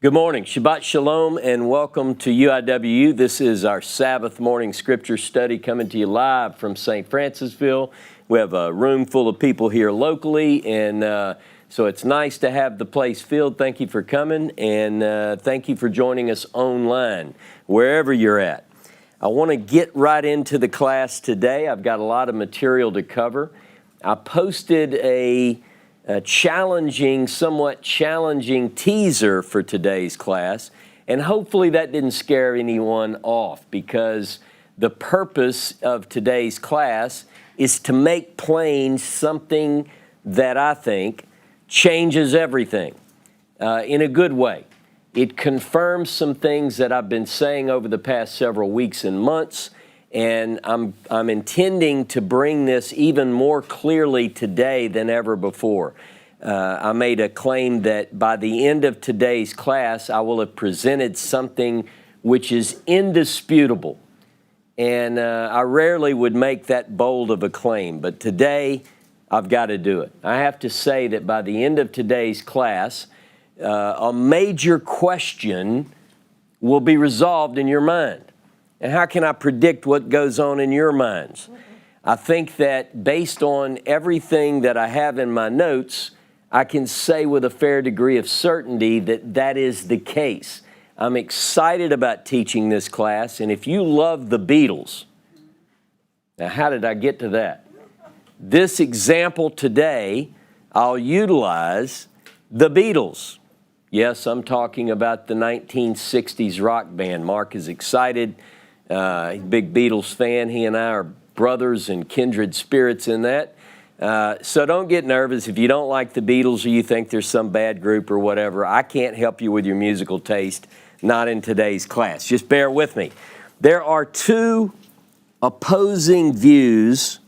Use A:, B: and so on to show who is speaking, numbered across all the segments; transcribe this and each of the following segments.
A: Good morning, Shabbat Shalom, and welcome to UIWU. This is our Sabbath morning scripture study coming to you live from St. Francisville. We have a room full of people here locally, and so it's nice to have the place filled. Thank you for coming, and thank you for joining us online, wherever you're at. I want to get right into the class today. I've got a lot of material to cover. I posted a somewhat challenging teaser for today's class, and hopefully that didn't scare anyone off, because the purpose of today's class is to make plain something that I think changes everything in a good way. It confirms some things that I've been saying over the past several weeks and months, and I'm intending to bring this even more clearly today than ever before. I made a claim that by the end of today's class, I will have presented something which is indisputable. And I rarely would make that bold of a claim, but today I've got to do it. I have to say that by the end of today's class, a major question will be resolved in your mind. And how can I predict what goes on in your minds? I think that based on everything that I have in my notes, I can say with a fair degree of certainty that that is the case. I'm excited about teaching this class, and if you love the Beatles, now how did I get to that? This example today, I'll utilize the Beatles. Yes, I'm talking about the 1960s rock band. Mark is excited. Big Beatles fan. He and I are brothers and kindred spirits in that. So don't get nervous if you don't like the Beatles or you think there's some bad group or whatever. I can't help you with your musical taste, not in today's class. Just bear with me. There are two opposing views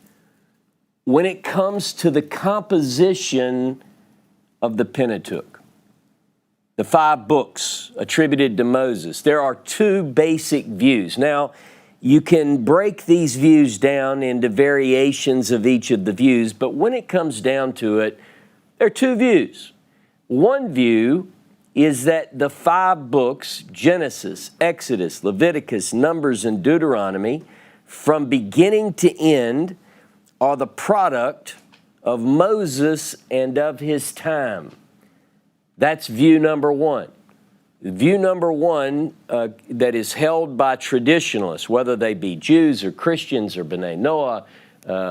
A: when it comes to the composition of the Pentateuch, the 5 books attributed to Moses. There are two basic views. Now, you can break these views down into variations of each of the views, but when it comes down to it, there are two views. One view is that the 5 books, Genesis, Exodus, Leviticus, Numbers, and Deuteronomy, from beginning to end, are the product of Moses and of his time. That's view number one. View number one that is held by traditionalists, whether they be Jews or Christians or B'nai Noah,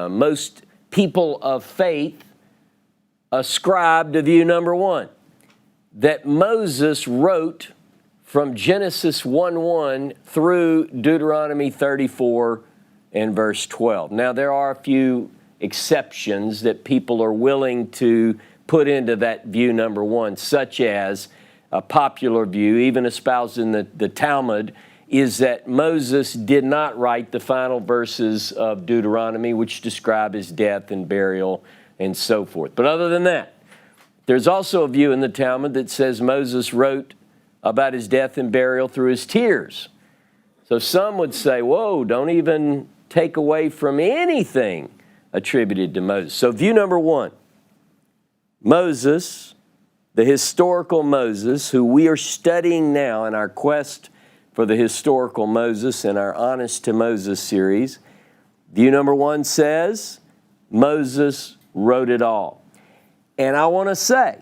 A: most people of faith ascribe to view number one, that Moses wrote from Genesis 1:1 through Deuteronomy 34 and verse 12. Now, there are a few exceptions that people are willing to put into that view number one, such as a popular view, even espoused in the Talmud, is that Moses did not write the final verses of Deuteronomy, which describe his death and burial and so forth. But other than that, there's also a view in the Talmud that says Moses wrote about his death and burial through his tears. So some would say, whoa, don't even take away from anything attributed to Moses. So view number one, Moses, the historical Moses, who we are studying now in our quest for the historical Moses in our Honest to Moses series. View number one says Moses wrote it all. And I want to say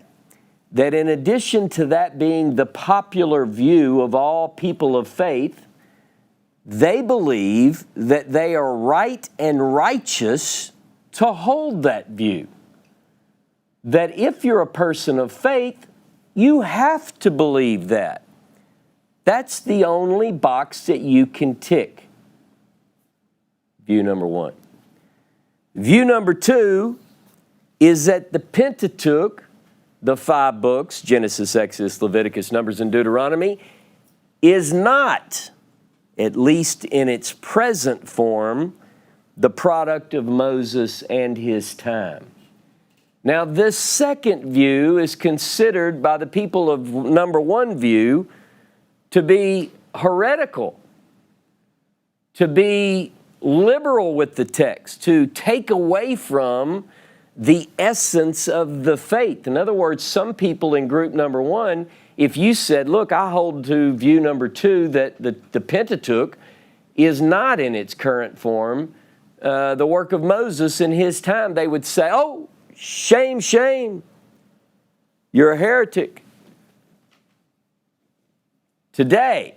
A: that in addition to that being the popular view of all people of faith, they believe that they are right and righteous to hold that view. That if you're a person of faith, you have to believe that. That's the only box that you can tick. View number one. View number two is that the Pentateuch, the 5 books, Genesis, Exodus, Leviticus, Numbers, and Deuteronomy, is not, at least in its present form, the product of Moses and his time. Now, this second view is considered by the people of number one view to be heretical, to be liberal with the text, to take away from the essence of the faith. In other words, some people in group number one if you said, look, I hold to view number 2 that the Pentateuch is not in its current form the work of Moses in his time, they would say, oh, shame, shame. You're a heretic. Today,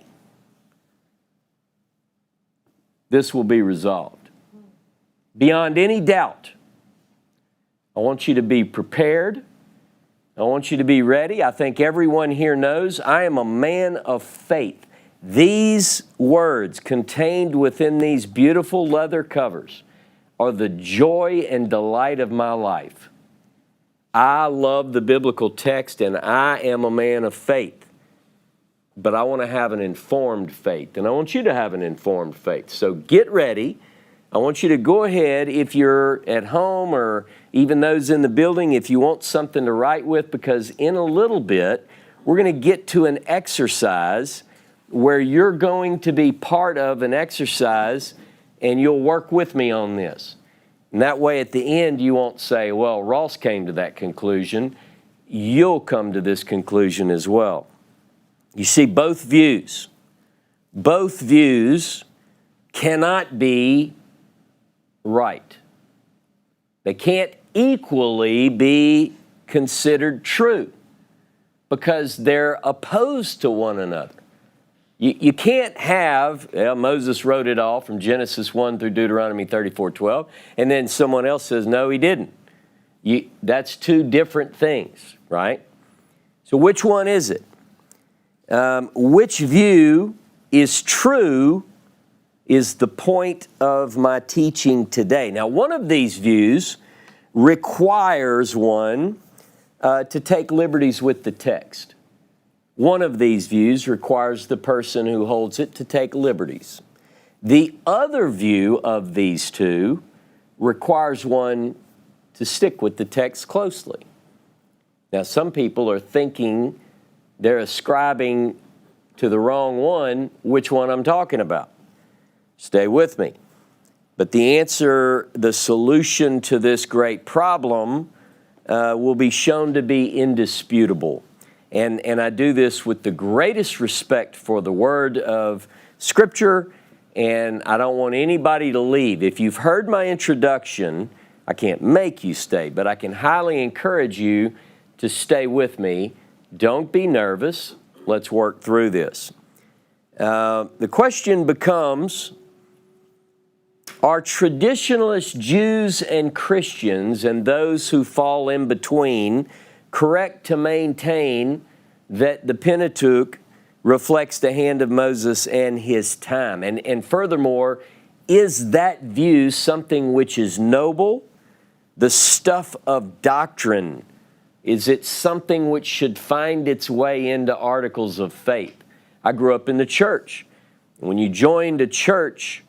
A: this will be resolved. Beyond any doubt, I want you to be prepared. I want you to be ready. I think everyone here knows I am a man of faith. These words contained within these beautiful leather covers are the joy and delight of my life. I love the biblical text and I am a man of faith. But I want to have an informed faith, and I want you to have an informed faith. So get ready. I want you to go ahead, if you're at home or even those in the building, if you want something to write with, because in a little bit, we're going to get to an exercise where you're going to be part of an exercise and you'll work with me on this. And that way at the end, you won't say, well, Ross came to that conclusion. You'll come to this conclusion as well. You see, both views cannot be right. They can't equally be considered true because they're opposed to one another. You can't have, Moses wrote it all from Genesis 1 through Deuteronomy 34:12, and then someone else says, no, he didn't. That's two different things, right? So which one is it? Which view is true is the point of my teaching today. Now, one of these views requires one to take liberties with the text. One of these views requires the person who holds it to take liberties. The other view of these two requires one to stick with the text closely. Now, some people are thinking they're ascribing to the wrong one which one I'm talking about. Stay with me. But the answer, the solution to this great problem will be shown to be indisputable. And I do this with the greatest respect for the Word of Scripture, and I don't want anybody to leave. If you've heard my introduction, I can't make you stay, but I can highly encourage you to stay with me. Don't be nervous. Let's work through this. The question becomes, are traditionalist Jews and Christians and those who fall in between correct to maintain that the Pentateuch reflects the hand of Moses and his time? And furthermore, is that view something which is noble, the stuff of doctrine? Is it something which should find its way into articles of faith? I grew up in the church. When you joined a church,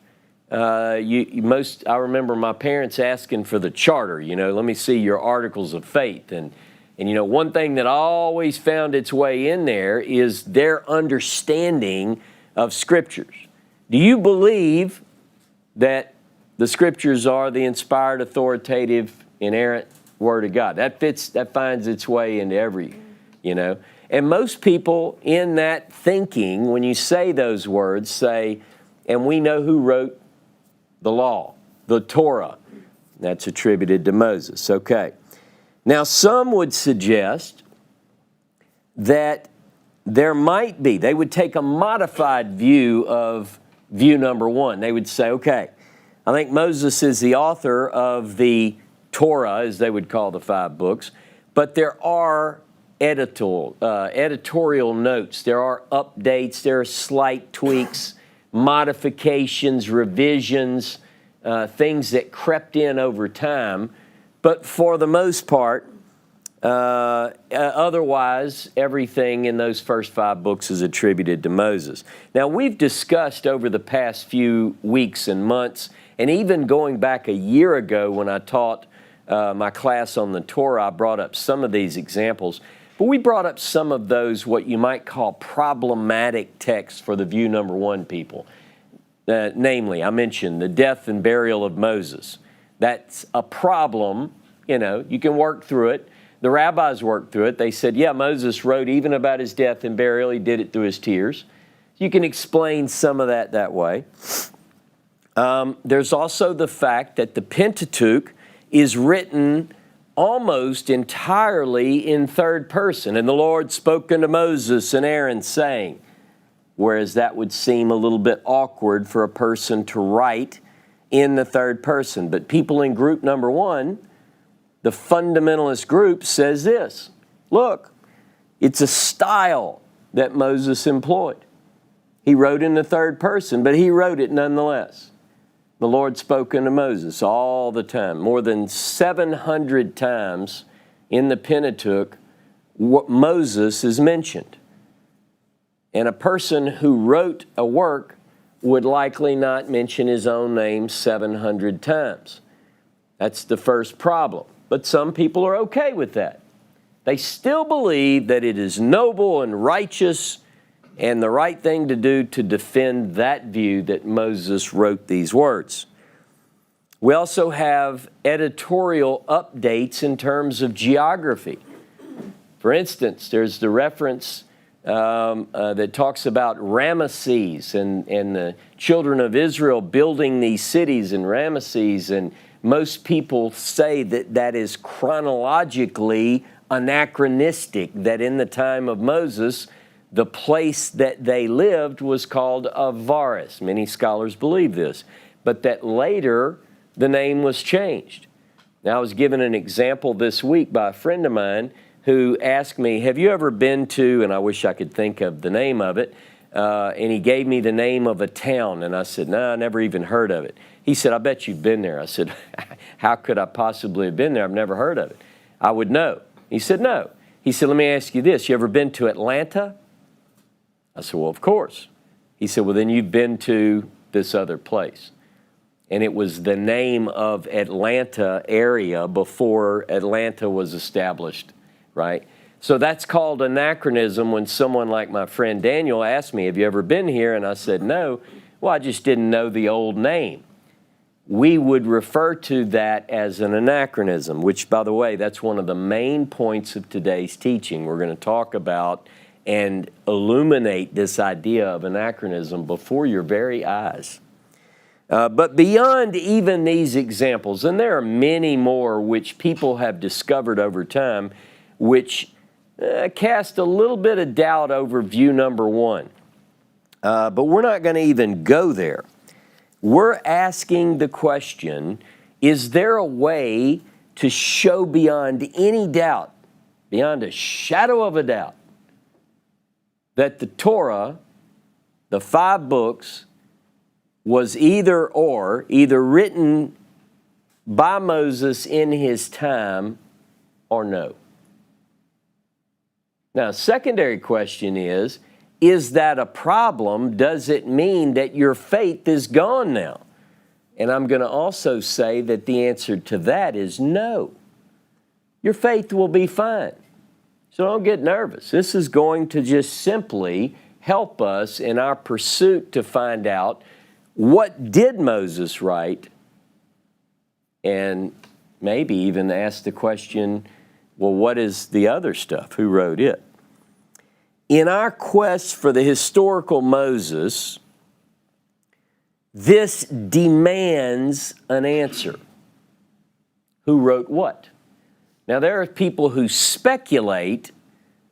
A: I remember my parents asking for the charter, let me see your articles of faith. And one thing that always found its way in there is their understanding of Scriptures. Do you believe that the Scriptures are the inspired, authoritative, inerrant Word of God? That finds its way into every, And most people in that thinking, when you say those words, say, and we know who wrote the law, the Torah. That's attributed to Moses. Okay. Now, some would suggest that there might be, they would take a modified view of view number one. They would say, okay, I think Moses is the author of the Torah, as they would call the 5 books, but there are editorial notes, there are updates, there are slight tweaks, modifications, revisions, things that crept in over time. But for the most part, otherwise, everything in those first 5 books is attributed to Moses. Now, we've discussed over the past few weeks and months, and even going back a year ago when I taught my class on the Torah, I brought up some of these examples. But we brought up some of those, what you might call problematic texts for the view number one people. Namely, I mentioned the death and burial of Moses. That's a problem, you can work through it. the rabbis worked through it. They said, yeah, Moses wrote even about his death and burial. He did it through his tears. You can explain some of that way. There's also the fact that the Pentateuch is written almost entirely in third person. And the Lord spoke unto Moses and Aaron, saying, whereas that would seem a little bit awkward for a person to write in the third person. But people in group number one, the fundamentalist group, says this: look, it's a style that Moses employed. He wrote in the third person, but he wrote it nonetheless. The Lord spoke unto Moses all the time. More than 700 times in the Pentateuch, Moses is mentioned. And a person who wrote a work would likely not mention his own name 700 times. That's the first problem. But some people are okay with that. They still believe that it is noble and righteous and the right thing to do to defend that view that Moses wrote these words. We also have editorial updates in terms of geography. For instance, there's the reference that talks about Ramesses and the children of Israel building these cities in Ramesses, and most people say that that is chronologically anachronistic, that in the time of Moses, the place that they lived was called Avaris. Many scholars believe this, but that later the name was changed. Now, I was given an example this week by a friend of mine who asked me, have you ever been to, and I wish I could think of the name of it, and he gave me the name of a town, and I said, no, I never even heard of it. He said, I bet you've been there. I said, how could I possibly have been there? I've never heard of it. I would know. He said, no. He said, let me ask you this. You ever been to Atlanta? I said, well, of course. He said, well, then you've been to this other place. And it was the name of Atlanta area before Atlanta was established, right? So that's called anachronism. When someone like my friend Daniel asked me, have you ever been here? And I said, no. Well, I just didn't know the old name. We would refer to that as an anachronism, which, by the way, that's one of the main points of today's teaching. We're going to talk about and illuminate this idea of anachronism before your very eyes. But beyond even these examples, and there are many more which people have discovered over time, which cast a little bit of doubt over view number one. But we're not going to even go there. We're asking the question, is there a way to show beyond any doubt, beyond a shadow of a doubt, that the Torah, the 5 books, was either written by Moses in his time or no? Now, secondary question is that a problem? Does it mean that your faith is gone now? And I'm going to also say that the answer to that is no. Your faith will be fine. So don't get nervous. This is going to just simply help us in our pursuit to find out what did Moses write, and maybe even ask the question, well, what is the other stuff? Who wrote it? In our quest for the historical Moses, this demands an answer. Who wrote what? Now, there are people who speculate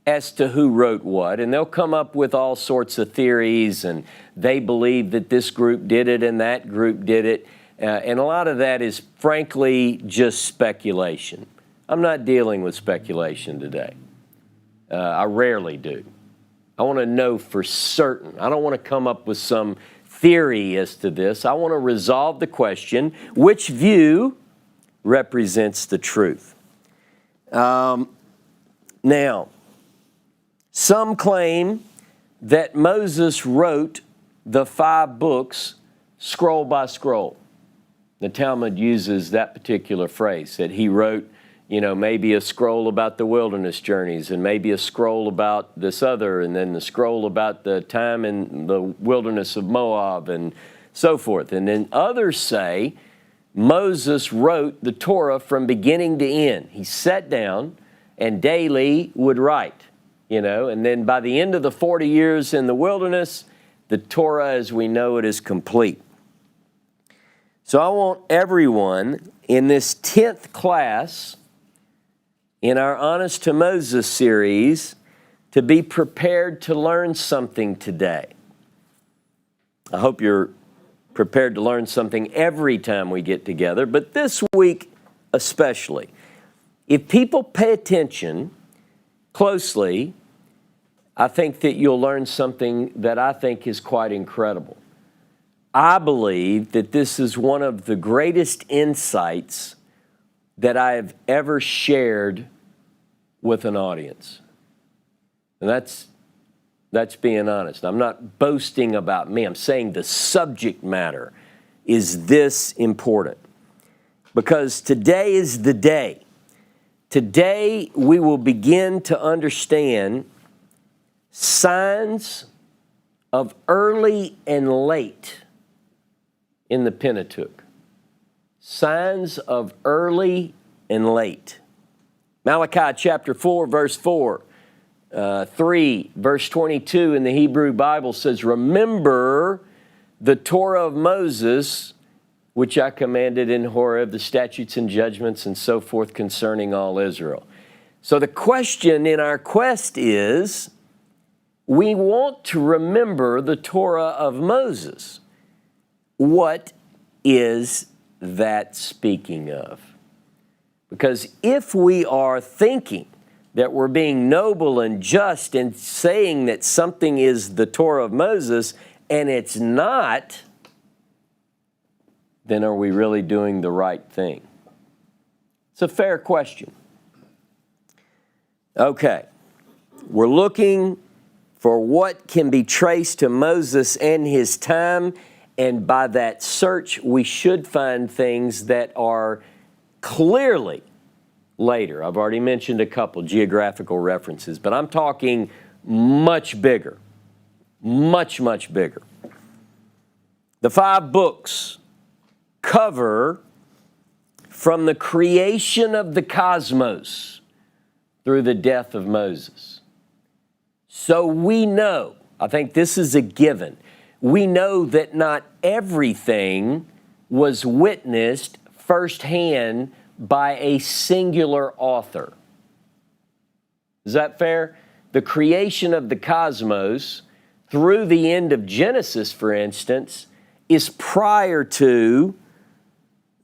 A: as to who wrote what, and they'll come up with all sorts of theories, and they believe that this group did it and that group did it, and a lot of that is frankly just speculation. I'm not dealing with speculation today. I rarely do. I want to know for certain. I don't want to come up with some theory as to this. I want to resolve the question, which view represents the truth? Now, some claim that Moses wrote the 5 books scroll by scroll. The Talmud uses that particular phrase, that he wrote, maybe a scroll about the wilderness journeys, and maybe a scroll about this other, and then the scroll about the time in the wilderness of Moab, and so forth. And then others say Moses wrote the Torah from beginning to end. He sat down and daily would write, and then by the end of the 40 years in the wilderness, the Torah as we know it is complete. So I want everyone in this 10th class in our Honest to Moses series to be prepared to learn something today. I hope you're prepared to learn something every time we get together, but this week especially. If people pay attention closely, I think that you'll learn something that I think is quite incredible. I believe that this is one of the greatest insights that I have ever shared with an audience. And that's being honest. I'm not boasting about me. I'm saying the subject matter is this important. Because today is the day. Today we will begin to understand signs of early and late in the Pentateuch. Signs of early and late. Malachi chapter 4, verse 4. 3, verse 22 in the Hebrew Bible says, "Remember the Torah of Moses, which I commanded in Horeb, the statutes and judgments and so forth concerning all Israel." So the question in our quest is, we want to remember the Torah of Moses. What is that speaking of? Because if we are thinking that we're being noble and just and saying that something is the Torah of Moses and it's not, then are we really doing the right thing? It's a fair question. Okay, we're looking for what can be traced to Moses and his time, and by that search we should find things that are clearly later. I've already mentioned a couple geographical references, but I'm talking much bigger, much, much bigger. The 5 books cover from the creation of the cosmos through the death of Moses. So we know, I think this is a given, we know that not everything was witnessed firsthand by a singular author. Is that fair? The creation of the cosmos through the end of Genesis, for instance, is prior to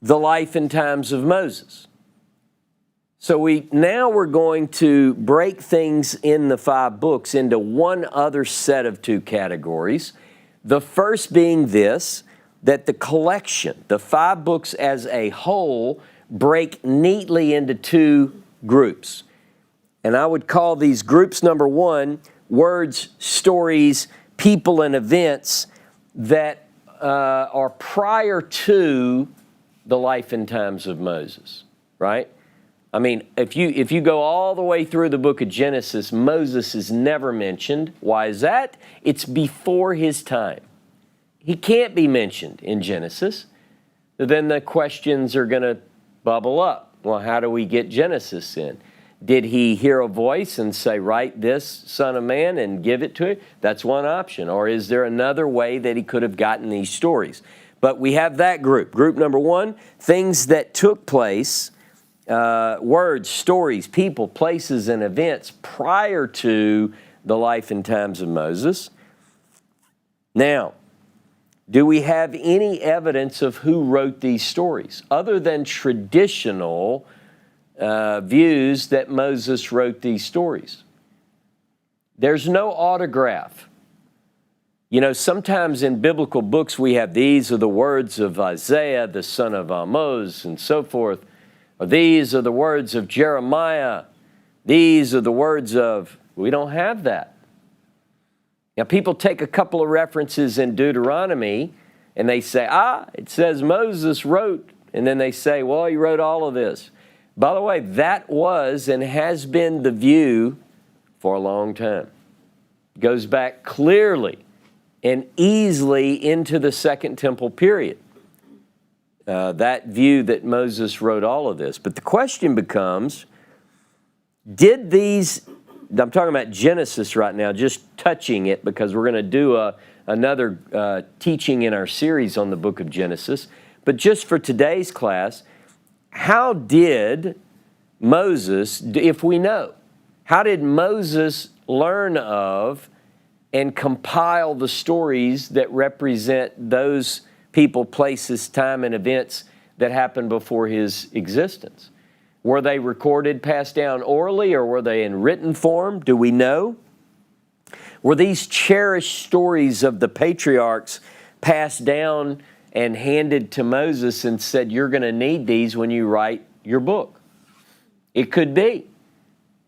A: the life and times of Moses. So we're going to break things in the 5 books into one other set of 2 categories. The first being this, that the collection, the 5 books as a whole, break neatly into 2 groups. And I would call these groups, number 1, words, stories, people, and events that are prior to the life and times of Moses, right? I mean, if you go all the way through the book of Genesis, Moses is never mentioned. Why is that? It's before his time. He can't be mentioned in Genesis. Then the questions are going to bubble up. Well, how do we get Genesis in? Did he hear a voice and say, "Write this, son of man," and give it to him? That's one option. Or is there another way that he could have gotten these stories? But we have that group. Group number 1, things that took place, words, stories, people, places, and events prior to the life and times of Moses. Now, do we have any evidence of who wrote these stories other than traditional views that Moses wrote these stories? There's no autograph. You know, sometimes in biblical books we have, these are the words of Isaiah, the son of Amoz, and so forth. Or these are the words of Jeremiah. These are the words of... We don't have that. Now, people take a couple of references in Deuteronomy and they say, it says Moses wrote. And then they say, well, he wrote all of this. By the way, that was and has been the view for a long time. It goes back clearly and easily into the Second Temple period. That view that Moses wrote all of this. But the question becomes, Did these, I'm talking about Genesis right now, just touching it because we're going to do another teaching in our series on the book of Genesis. But just for today's class, how did Moses, if we know, how did Moses learn of and compile the stories that represent those people, places, time, and events that happened before his existence? Were they recorded, passed down orally, or were they in written form? Do we know? Were these cherished stories of the patriarchs passed down and handed to Moses and said, you're going to need these when you write your book? It could be.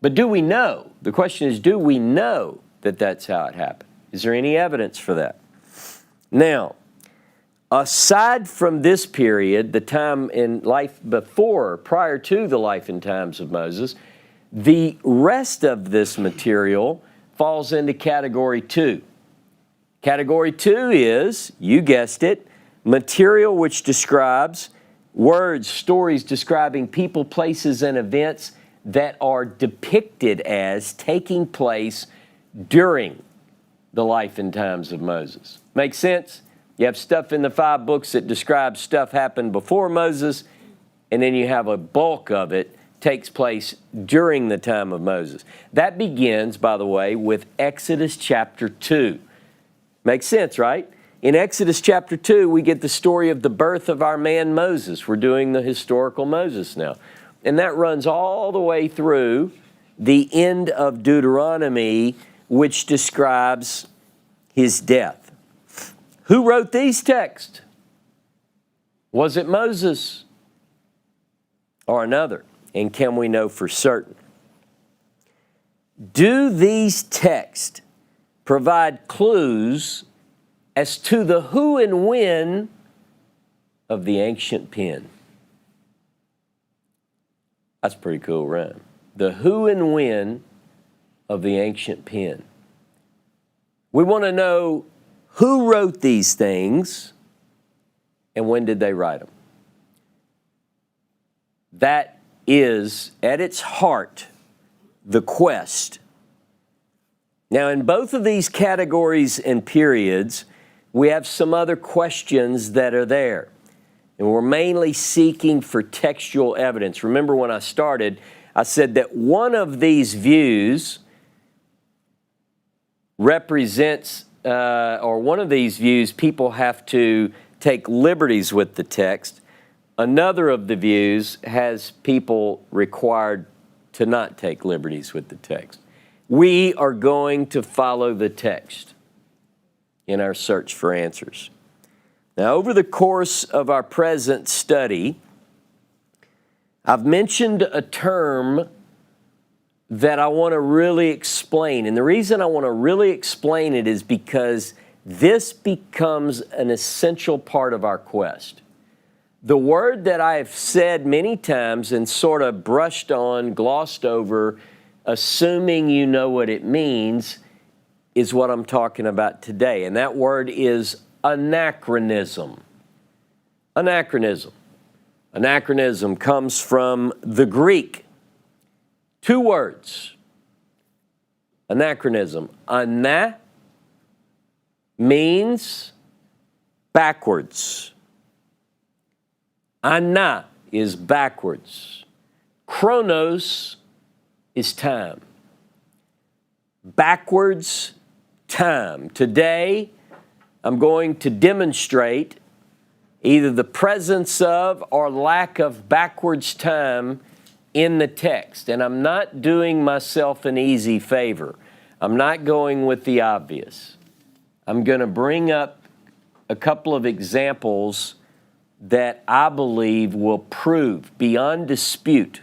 A: But do we know? The question is, do we know that that's how it happened? Is there any evidence for that? Now, aside from this period, the time in life prior to the life and times of Moses, the rest of this material falls into category 2. Category 2 is, you guessed it, material which describes words, stories describing people, places, and events that are depicted as taking place during the life and times of Moses. Make sense? You have stuff in the 5 books that describes stuff happened before Moses, and then you have a bulk of it takes place during the time of Moses. That begins, by the way, with Exodus chapter 2. Makes sense, right? In Exodus chapter 2, we get the story of the birth of our man Moses. We're doing the historical Moses now. And that runs all the way through the end of Deuteronomy, which describes his death. Who wrote these texts? Was it Moses or another? And can we know for certain? Do these texts provide clues as to the who and when of the ancient pen? That's a pretty cool rhyme. The who and when of the ancient pen. We want to know who wrote these things and when did they write them. That is, at its heart, the quest. Now, in both of these categories and periods, we have some other questions that are there. And we're mainly seeking for textual evidence. Remember when I started, I said that one of these views represents, one of these views, people have to take liberties with the text. Another of the views has people required to not take liberties with the text. We are going to follow the text in our search for answers. Now, over the course of our present study, I've mentioned a term that I want to really explain. And the reason I want to really explain it is because this becomes an essential part of our quest. The word that I've said many times and sort of brushed on, glossed over, assuming you know what it means, is what I'm talking about today. And that word is anachronism. Anachronism. Anachronism comes from the Greek. 2 words. Anachronism. Ana means backwards. Ana is backwards. Chronos is time. Backwards time. Today, I'm going to demonstrate either the presence of or lack of backwards time in the text. And I'm not doing myself an easy favor. I'm not going with the obvious. I'm going to bring up a couple of examples that I believe will prove beyond dispute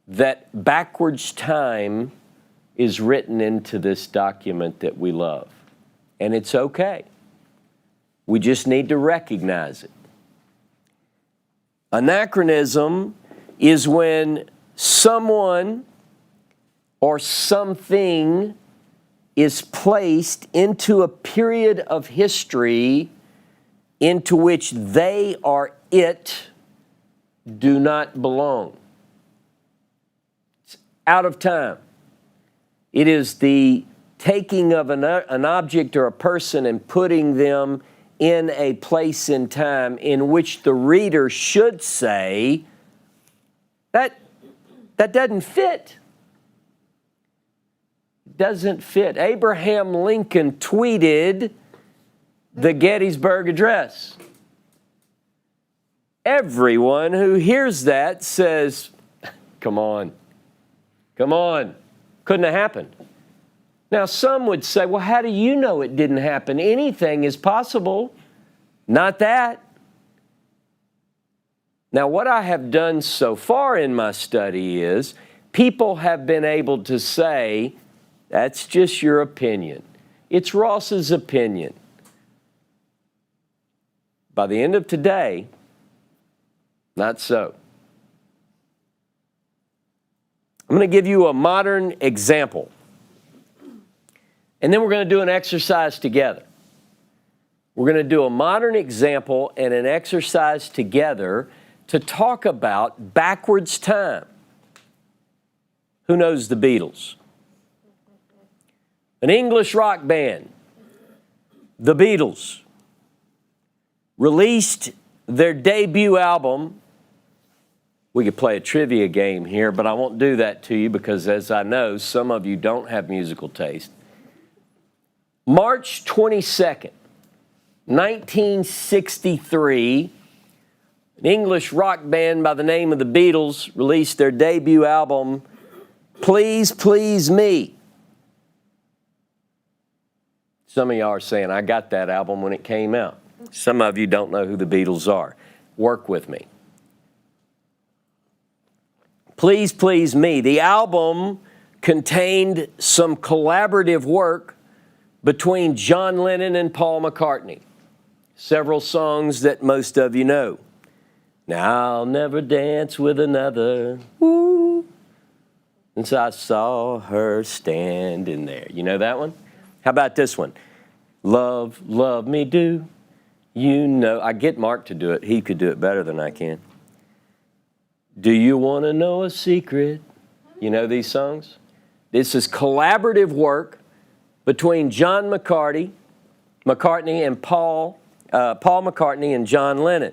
A: that backwards time is written into this document that we love. And it's okay. We just need to recognize it. Anachronism is when someone or something is placed into a period of history into which they or it do not belong. out of time. It is the taking of an object or a person and putting them in a place in time in which the reader should say, that doesn't fit. Doesn't fit. Abraham Lincoln tweeted the Gettysburg Address. Everyone who hears that says, come on, couldn't have happened. Now, some would say, well, how do you know it didn't happen? Anything is possible. Not that. Now, what I have done so far in my study is people have been able to say, that's just your opinion. It's Ross's opinion. By the end of today, not so. I'm going to give you a modern example. And then we're going to do an exercise together. We're going to do a modern example and an exercise together to talk about backwards time. Who knows the Beatles? An English rock band, the Beatles, released their debut album. We could play a trivia game here, but I won't do that to you because, as I know, some of you don't have musical taste. March 22nd, 1963, an English rock band by the name of the Beatles released their debut album, Please Please Me. Some of y'all are saying, I got that album when it came out. Some of you don't know who the Beatles are. Work with me. Please Please Me. The album contained some collaborative work between John Lennon and Paul McCartney. Several songs that most of you know. Now I'll never dance with another, woo, since I saw her standing there. You know that one? How about this one? Love, love me do, you know. I get Mark to do it. He could do it better than I can. Do you want to know a secret? You know these songs? This is collaborative work between John McCartney and Paul McCartney and John Lennon.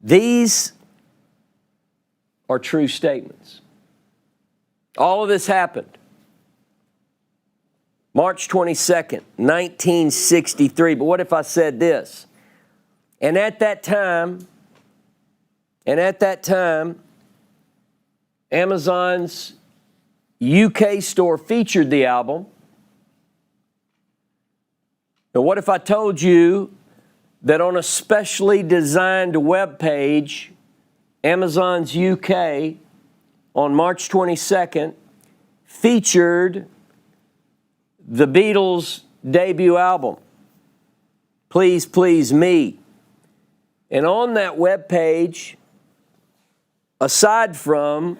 A: These are true statements. All of this happened March 22nd, 1963. But what if I said this? And at that time, Amazon's UK store featured the album. Now, what if I told you that on a specially designed web page, Amazon's UK, on March 22nd, featured the Beatles' debut album, Please Please Me. And on that web page, aside from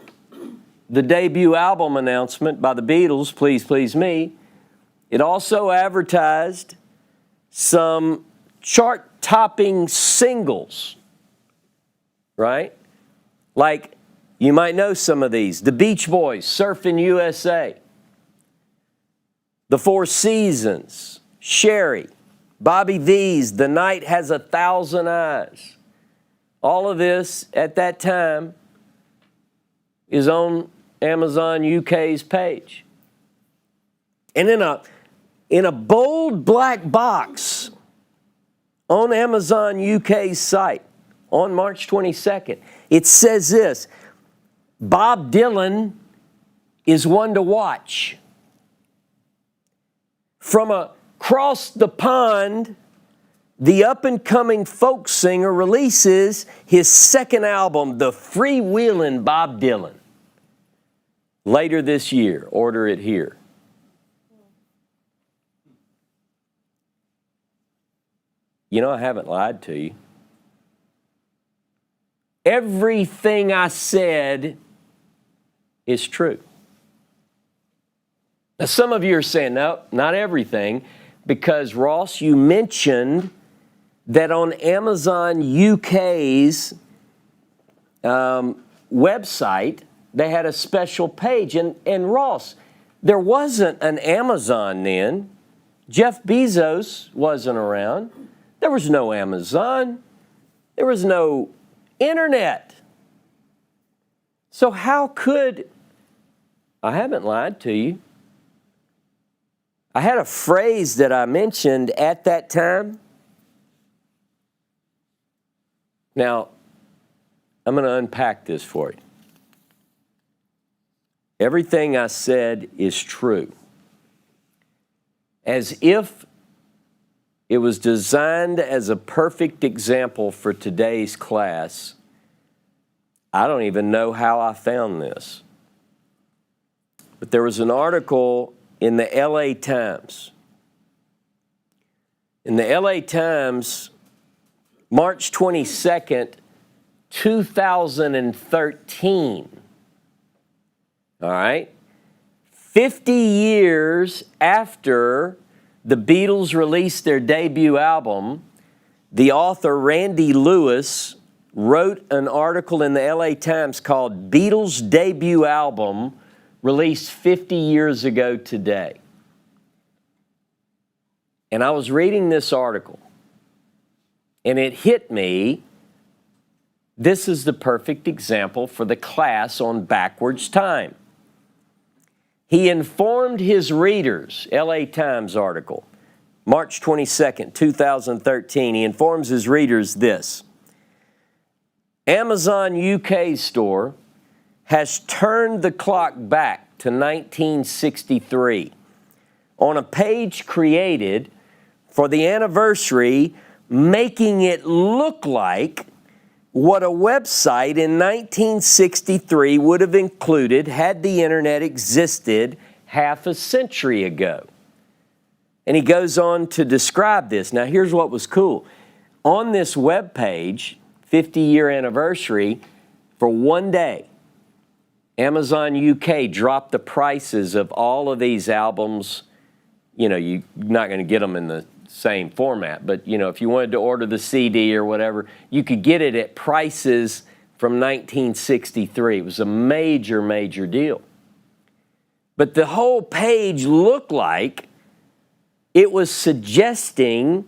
A: the debut album announcement by the Beatles, Please Please Me, it also advertised some chart-topping singles, right? Like, you might know some of these. The Beach Boys, Surfin' USA. The Four Seasons, Sherry. Bobby V's, The Night Has 1,000 Eyes. All of this, at that time, is on Amazon UK's page. And in a bold black box on Amazon UK's site on March 22nd, it says this: Bob Dylan is one to watch. From across the pond, the up-and-coming folk singer releases his second album, The Freewheelin' Bob Dylan, later this year. Order it here. You know, I haven't lied to you. Everything I said is true. Now, some of you are saying, no, not everything, because, Ross, you mentioned that on Amazon UK's website, they had a special page. And Ross, there wasn't an Amazon then. Jeff Bezos wasn't around. There was no Amazon. There was no internet. So how could, I haven't lied to you. I had a phrase that I mentioned at that time. Now, I'm going to unpack this for you. Everything I said is true. As if it was designed as a perfect example for today's class, I don't even know how I found this. But there was an article in the LA Times. In the LA Times, March 22nd, 2013. All right? 50 years after the Beatles released their debut album, the author Randy Lewis wrote an article in the LA Times called Beatles' Debut Album Released 50 Years Ago Today. And I was reading this article, and it hit me, this is the perfect example for the class on backwards time. He informed his readers, LA Times article, March 22nd, 2013, he informs his readers this: Amazon UK store has turned the clock back to 1963 on a page created for the anniversary, making it look like what a website in 1963 would have included had the internet existed half a century ago. And he goes on to describe this. Now, here's what was cool. On this web page, 50-year anniversary, for one day, Amazon UK dropped the prices of all of these albums. You know, you're not going to get them in the same format, but, you know, if you wanted to order the CD or whatever, you could get it at prices from 1963. It was a major, major deal. But the whole page looked like it was suggesting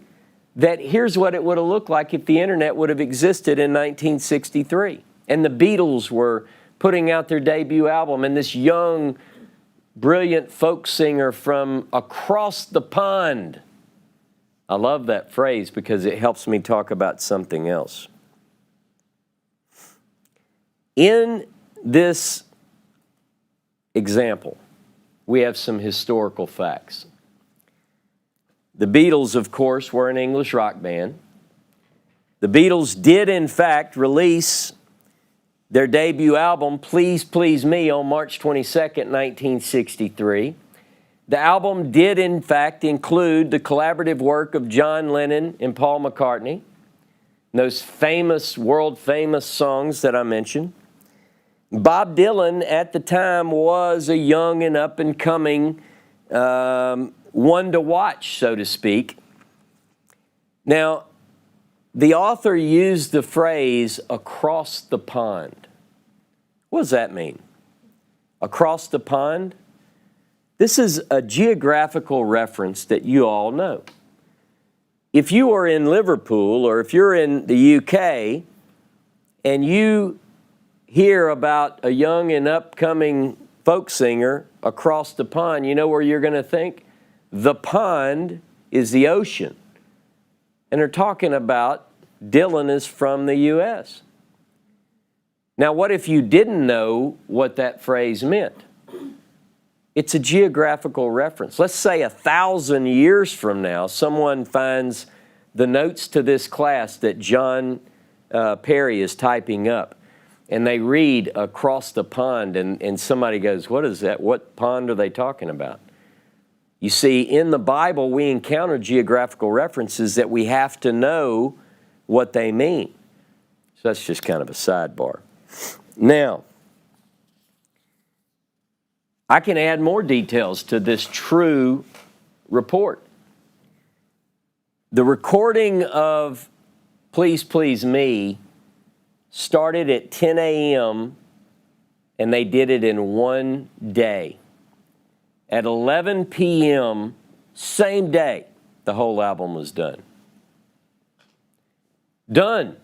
A: that here's what it would have looked like if the internet would have existed in 1963. And the Beatles were putting out their debut album, and this young, brilliant folk singer from across the pond. I love that phrase because it helps me talk about something else. In this example, we have some historical facts. The Beatles, of course, were an English rock band. The Beatles did, in fact, release their debut album, Please Please Me, on March 22nd, 1963. The album did, in fact, include the collaborative work of John Lennon and Paul McCartney, those famous, world-famous songs that I mentioned. Bob Dylan, at the time, was a young and up-and-coming one to watch, so to speak. Now, the author used the phrase, across the pond. What does that mean? Across the pond? This is a geographical reference that you all know. If you are in Liverpool or if you're in the UK and you hear about a young and upcoming folk singer across the pond, you know where you're going to think? The pond is the ocean. And they're talking about Dylan is from the U.S. Now, what if you didn't know what that phrase meant? It's a geographical reference. Let's say 1,000 years from now, someone finds the notes to this class that John Perry is typing up, and they read across the pond, and somebody goes, what is that? What pond are they talking about? You see, in the Bible, we encounter geographical references that we have to know what they mean. So that's just kind of a sidebar. Now, I can add more details to this true report. The recording of Please Please Me started at 10 a.m. and they did it in one day. At 11 p.m., same day, the whole album was done. Done.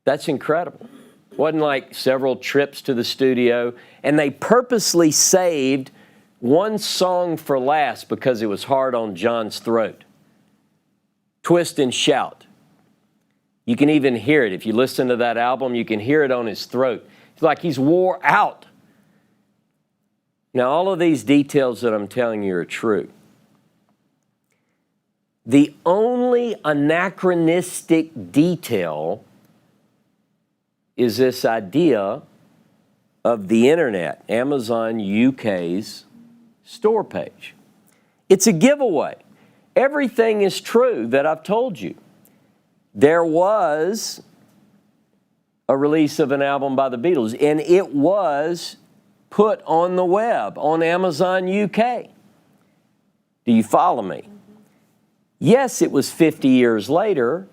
A: That's incredible. Wasn't like several trips to the studio, and they purposely saved one song for last because it was hard on John's throat. Twist and Shout. You can even hear it. If you listen to that album, you can hear it on his throat. It's like he's wore out. Now, all of these details that I'm telling you are true. The only anachronistic detail is this idea of the internet, Amazon UK's store page. It's a giveaway. Everything is true that I've told you. There was a release of an album by the Beatles, and it was put on the web, on Amazon UK. Do you follow me? Yes, it was 50 years later,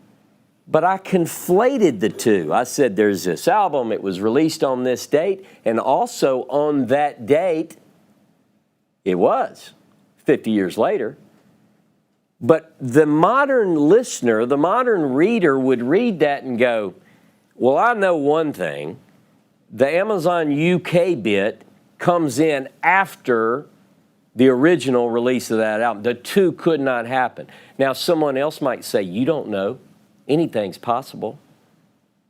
A: but I conflated the two. I said there's this album, it was released on this date, and also on that date, it was 50 years later. But the modern listener, the modern reader would read that and go, well, I know one thing. The Amazon UK bit comes in after the original release of that album. The two could not happen. Now, someone else might say, you don't know. Anything's possible.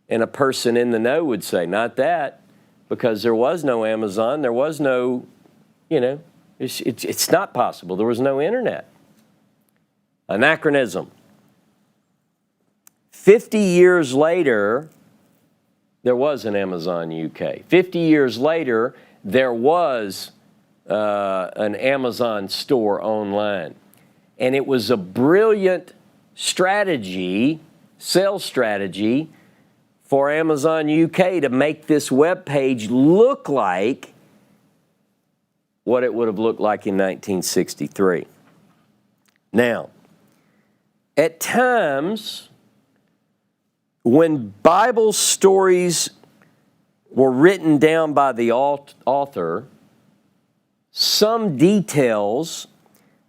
A: And a person in the know would say, not that, because there was no Amazon. There was no, it's not possible. There was no internet. Anachronism. 50 years later, there was an Amazon UK. 50 years later, there was an Amazon store online. And it was a brilliant strategy, sales strategy, for Amazon UK to make this web page look like what it would have looked like in 1963. Now, at times, when Bible stories were written down by the author, some details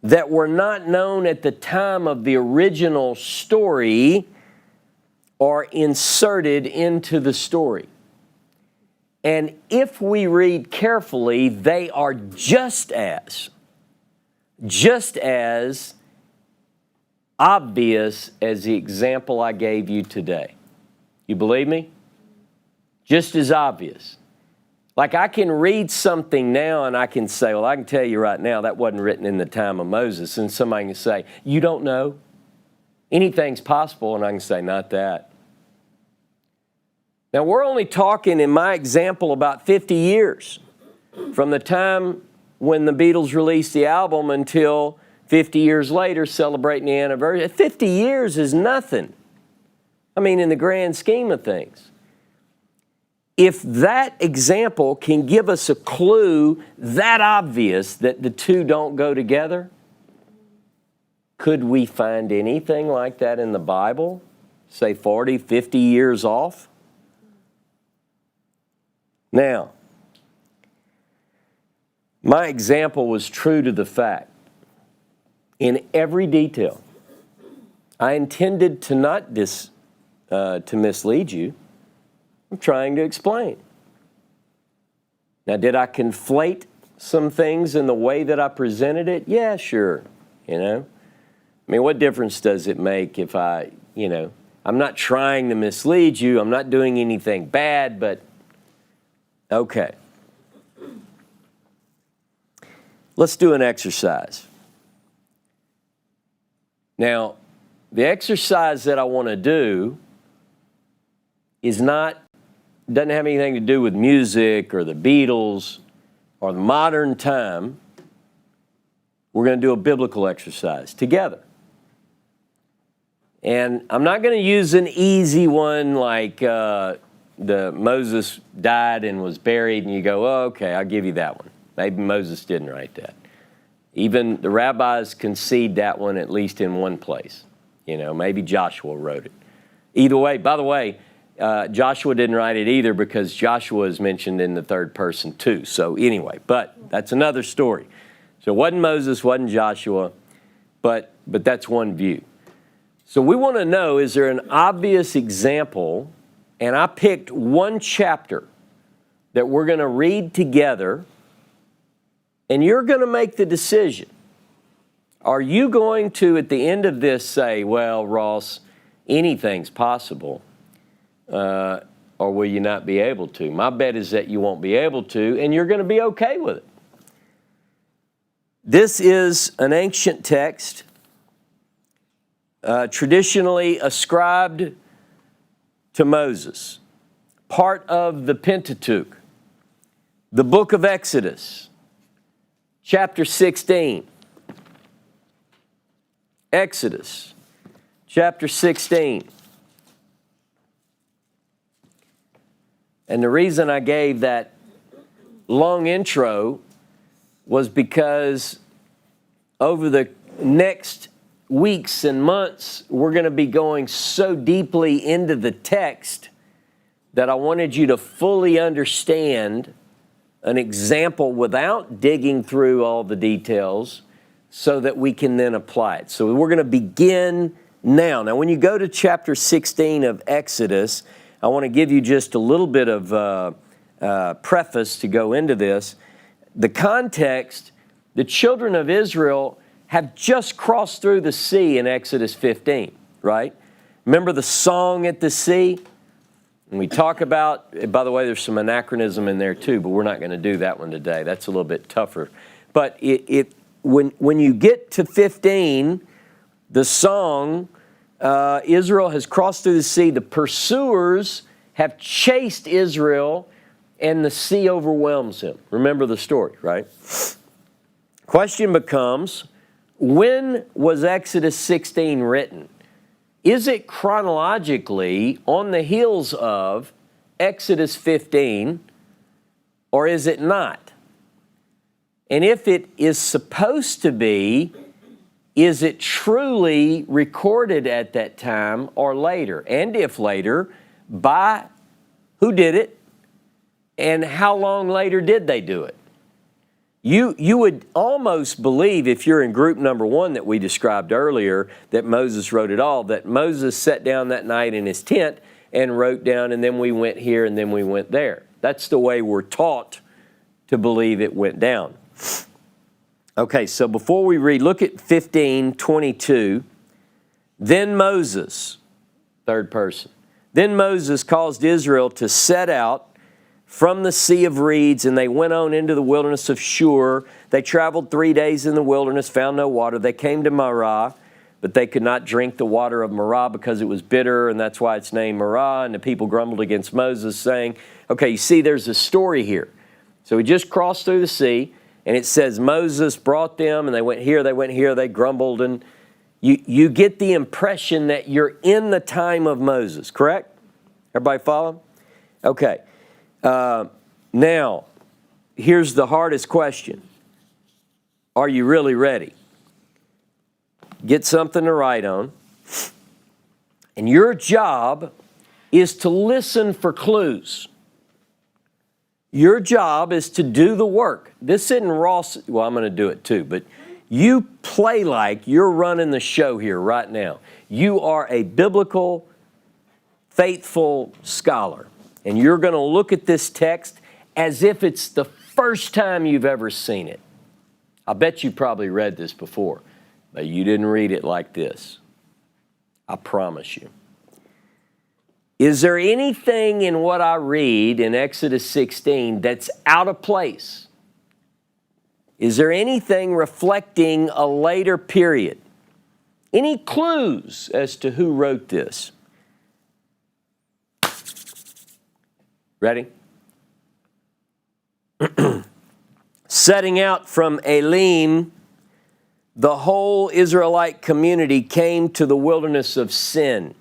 A: that were not known at the time of the original story are inserted into the story. And if we read carefully, they are just as obvious as the example I gave you today. You believe me? Just as obvious. Like I can read something now and I can say, well, I can tell you right now that wasn't written in the time of Moses. And somebody can say, you don't know? Anything's possible. And I can say, not that. Now, we're only talking, in my example, about 50 years from the time when the Beatles released the album until 50 years later celebrating the anniversary. 50 years is nothing. I mean, in the grand scheme of things. If that example can give us a clue that obvious that the two don't go together, could we find anything like that in the Bible, say 40, 50 years off? Now, my example was true to the fact in every detail. I intended to not to mislead you. I'm trying to explain. Now, did I conflate some things in the way that I presented it? Yeah, sure. I mean, what difference does it make if I'm not trying to mislead you. I'm not doing anything bad, but okay. Let's do an exercise. Now, the exercise that I want to do doesn't have anything to do with music or the Beatles or the modern time. We're going to do a biblical exercise together. And I'm not going to use an easy one like Moses died and was buried, and you go, oh, okay, I'll give you that one. Maybe Moses didn't write that. Even the rabbis concede that one at least in one place. Maybe Joshua wrote it. Either way, by the way, Joshua didn't write it either because Joshua is mentioned in the third person too. So anyway, but that's another story. So it wasn't Moses, wasn't Joshua, but that's one view. So we want to know, is there an obvious example? And I picked one chapter that we're going to read together, and you're going to make the decision. Are you going to, at the end of this, say, well, Ross, anything's possible, or will you not be able to? My bet is that you won't be able to, and you're going to be okay with it. This is an ancient text, traditionally ascribed to Moses, part of the Pentateuch, the book of Exodus, chapter 16. Exodus, chapter 16. And the reason I gave that long intro was because over the next weeks and months, we're going to be going so deeply into the text that I wanted you to fully understand an example without digging through all the details so that we can then apply it. So we're going to begin now. Now, when you go to chapter 16 of Exodus, I want to give you just a little bit of preface to go into this. The context, the children of Israel have just crossed through the sea in Exodus 15, right? Remember the song at the sea? And we talk about, by the way, there's some anachronism in there too, but we're not going to do that one today. That's a little bit tougher. But when you get to 15, the song, Israel has crossed through the sea. The pursuers have chased Israel, and the sea overwhelms him. Remember the story, right? Question becomes, when was Exodus 16 written? Is it chronologically on the heels of Exodus 15, or is it not? And if it is supposed to be, is it truly recorded at that time or later? And if later, by who did it? And how long later did they do it? You would almost believe, if you're in group number one that we described earlier, that Moses wrote it all, that Moses sat down that night in his tent and wrote down, and then we went here and then we went there. That's the way we're taught to believe it went down. Okay, so before we read, look at 15:22. Then Moses, third person, then Moses caused Israel to set out from the Sea of Reeds, and they went on into the wilderness of Shur. They traveled 3 days in the wilderness, found no water. They came to Marah, but they could not drink the water of Marah because it was bitter, and that's why it's named Marah. And the people grumbled against Moses, saying, okay, you see, there's a story here. So we just crossed through the sea, and it says Moses brought them, and they went here, they grumbled, and you get the impression that you're in the time of Moses, correct? Everybody follow? Okay. Now, here's the hardest question. Are you really ready? Get something to write on. And your job is to listen for clues. Your job is to do the work. This isn't Ross. Well, I'm going to do it too, but you play like you're running the show here right now. You are a biblical, faithful scholar. And you're going to look at this text as if it's the first time you've ever seen it. I bet you probably read this before, but you didn't read it like this. I promise you. Is there anything in what I read in Exodus 16 that's out of place? Is there anything reflecting a later period? Any clues as to who wrote this? Ready? Setting out from Elim, the whole Israelite community came to the wilderness of Sin,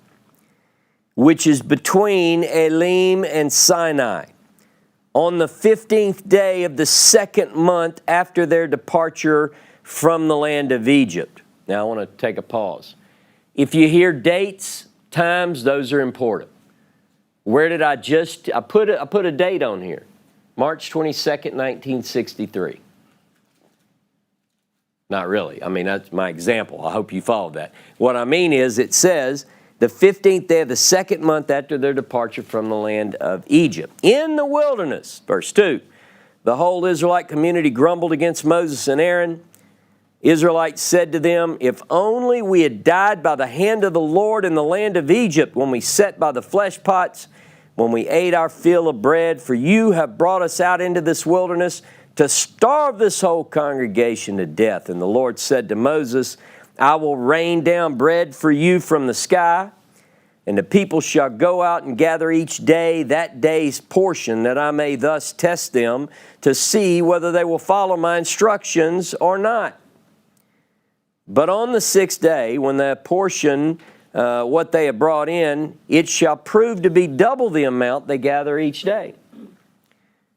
A: which is between Elim and Sinai, on the 15th day of the second month after their departure from the land of Egypt. Now I want to take a pause. If you hear dates, times, those are important. Where did I put a date on here. March 22nd, 1963. Not really. I mean, that's my example. I hope you followed that. What I mean is it says the 15th day of the second month after their departure from the land of Egypt. In the wilderness, verse 2, the whole Israelite community grumbled against Moses and Aaron. Israelites said to them, if only we had died by the hand of the Lord in the land of Egypt when we sat by the flesh pots, when we ate our fill of bread, for you have brought us out into this wilderness to starve this whole congregation to death. And the Lord said to Moses, I will rain down bread for you from the sky, and the people shall go out and gather each day that day's portion, that I may thus test them to see whether they will follow my instructions or not. But on the sixth day, when the portion, what they have brought in, it shall prove to be double the amount they gather each day.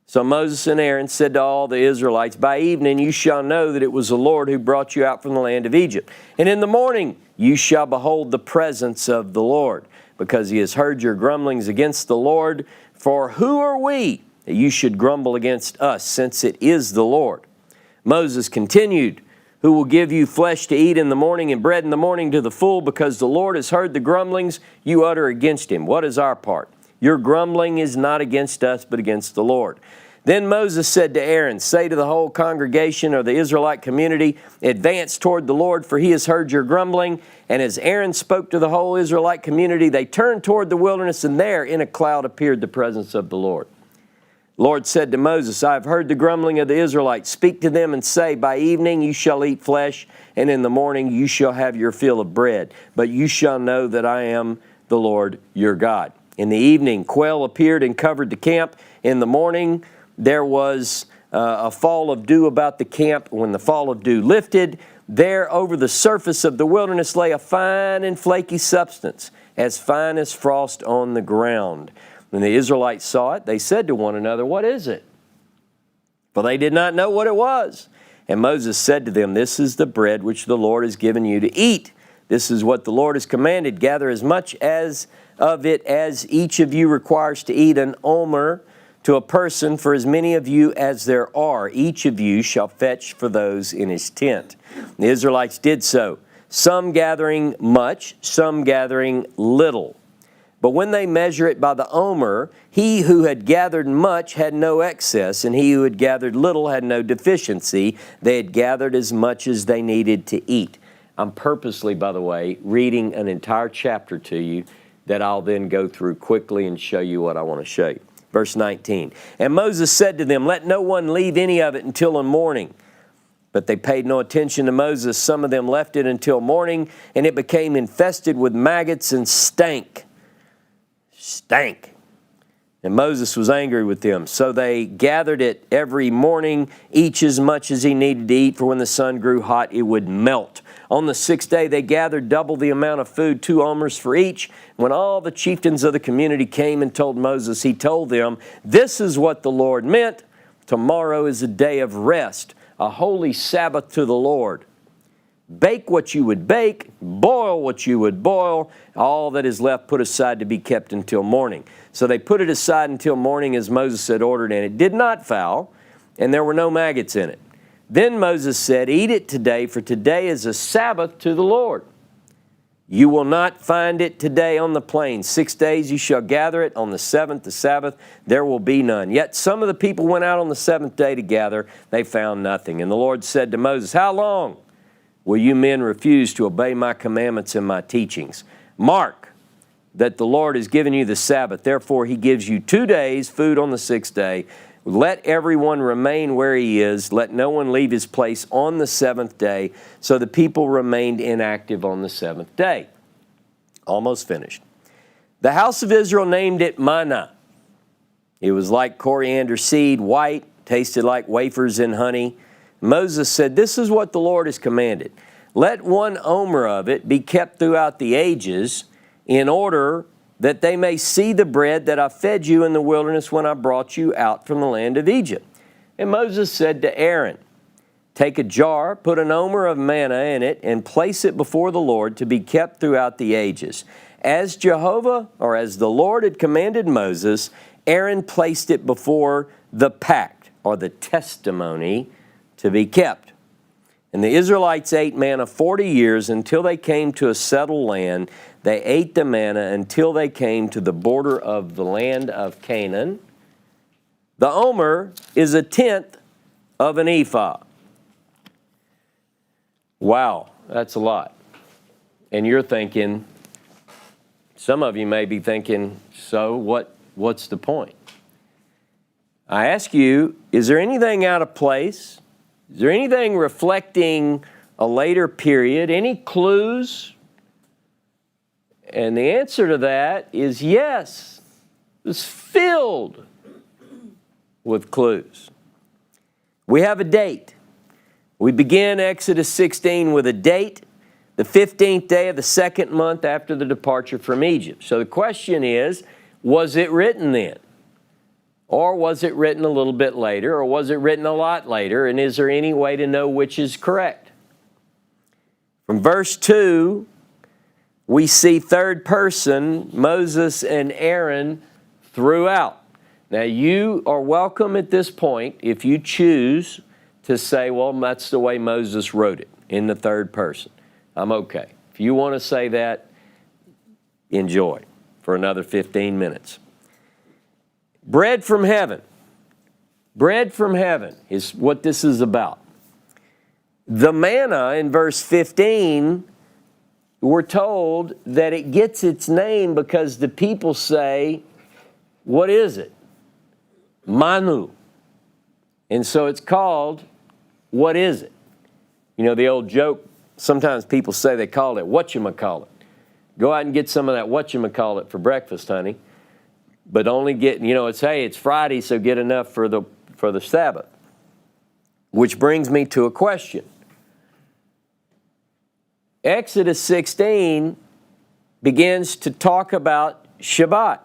A: So Moses and Aaron said to all the Israelites, by evening you shall know that it was the Lord who brought you out from the land of Egypt. And in the morning you shall behold the presence of the Lord, because he has heard your grumblings against the Lord. For who are we that you should grumble against us, since it is the Lord? Moses continued, who will give you flesh to eat in the morning and bread in the morning to the full, because the Lord has heard the grumblings you utter against him. What is our part? Your grumbling is not against us, but against the Lord. Then Moses said to Aaron, say to the whole congregation or the Israelite community, advance toward the Lord, for he has heard your grumbling. And as Aaron spoke to the whole Israelite community, they turned toward the wilderness, and there in a cloud appeared the presence of the Lord. The Lord said to Moses, I have heard the grumbling of the Israelites. Speak to them and say, by evening you shall eat flesh, and in the morning you shall have your fill of bread. But you shall know that I am the Lord your God. In the evening, quail appeared and covered the camp. In the morning, there was a fall of dew about the camp. When the fall of dew lifted, there over the surface of the wilderness lay a fine and flaky substance, as fine as frost on the ground. When the Israelites saw it, they said to one another, what is it? For they did not know what it was. And Moses said to them, this is the bread which the Lord has given you to eat. This is what the Lord has commanded. Gather as much of it as each of you requires to eat, an omer to a person, for as many of you as there are. Each of you shall fetch for those in his tent. The Israelites did so, some gathering much, some gathering little. But when they measure it by the omer, he who had gathered much had no excess, and he who had gathered little had no deficiency. They had gathered as much as they needed to eat. I'm purposely, by the way, reading an entire chapter to you that I'll then go through quickly and show you what I want to show you. Verse 19, and Moses said to them, let no one leave any of it until the morning. But they paid no attention to Moses. Some of them left it until morning, and it became infested with maggots and stank. And Moses was angry with them. So they gathered it every morning, each as much as he needed to eat, for when the sun grew hot, it would melt. On the sixth day, they gathered double the amount of food, 2 omers for each. When all the chieftains of the community came and told Moses, he told them, this is what the Lord meant. Tomorrow is a day of rest, a holy Sabbath to the Lord. Bake what you would bake, boil what you would boil. All that is left put aside to be kept until morning. So they put it aside until morning as Moses had ordered, and it did not foul, and there were no maggots in it. Then Moses said, eat it today, for today is a Sabbath to the Lord. You will not find it today on the plain. 6 days you shall gather it. On the seventh, the Sabbath, there will be none. Yet some of the people went out on the seventh day to gather. They found nothing. And the Lord said to Moses, how long will you men refuse to obey my commandments and my teachings? Mark that the Lord has given you the Sabbath. Therefore he gives you 2 days food on the sixth day. Let everyone remain where he is. Let no one leave his place on the seventh day. So the people remained inactive on the seventh day. Almost finished. The house of Israel named it manna. It was like coriander seed, white, tasted like wafers in honey. Moses said, this is what the Lord has commanded. Let 1 omer of it be kept throughout the ages, in order that they may see the bread that I fed you in the wilderness when I brought you out from the land of Egypt. And Moses said to Aaron, take a jar, put 1 omer of manna in it, and place it before the Lord to be kept throughout the ages. as the Lord had commanded Moses, Aaron placed it before the pact, or the testimony, to be kept. And the Israelites ate manna 40 years until they came to a settled land. They ate the manna until they came to the border of the land of Canaan. The omer is a tenth of an ephah. Wow, that's a lot. And you're thinking, some of you may be thinking, so what's the point? I ask you, is there anything out of place? Is there anything reflecting a later period? Any clues? And the answer to that is yes. It's filled with clues. We have a date. We begin Exodus 16 with a date, the 15th day of the second month after the departure from Egypt. So the question is, was it written then? Or was it written a little bit later? Or was it written a lot later? And is there any way to know which is correct? From verse 2, we see third person, Moses and Aaron, throughout. Now you are welcome at this point if you choose to say, well, that's the way Moses wrote it, in the third person. I'm okay. If you want to say that, enjoy for another 15 minutes. Bread from heaven. Bread from heaven is what this is about. The manna in verse 15, we're told that it gets its name because the people say, what is it? Manu. And so it's called, what is it? You know, the old joke, sometimes people say they call it whatchamacallit. Go out and get some of that whatchamacallit for breakfast, honey. But only get, it's Friday, so get enough for the Sabbath. Which brings me to a question. Exodus 16 begins to talk about Shabbat.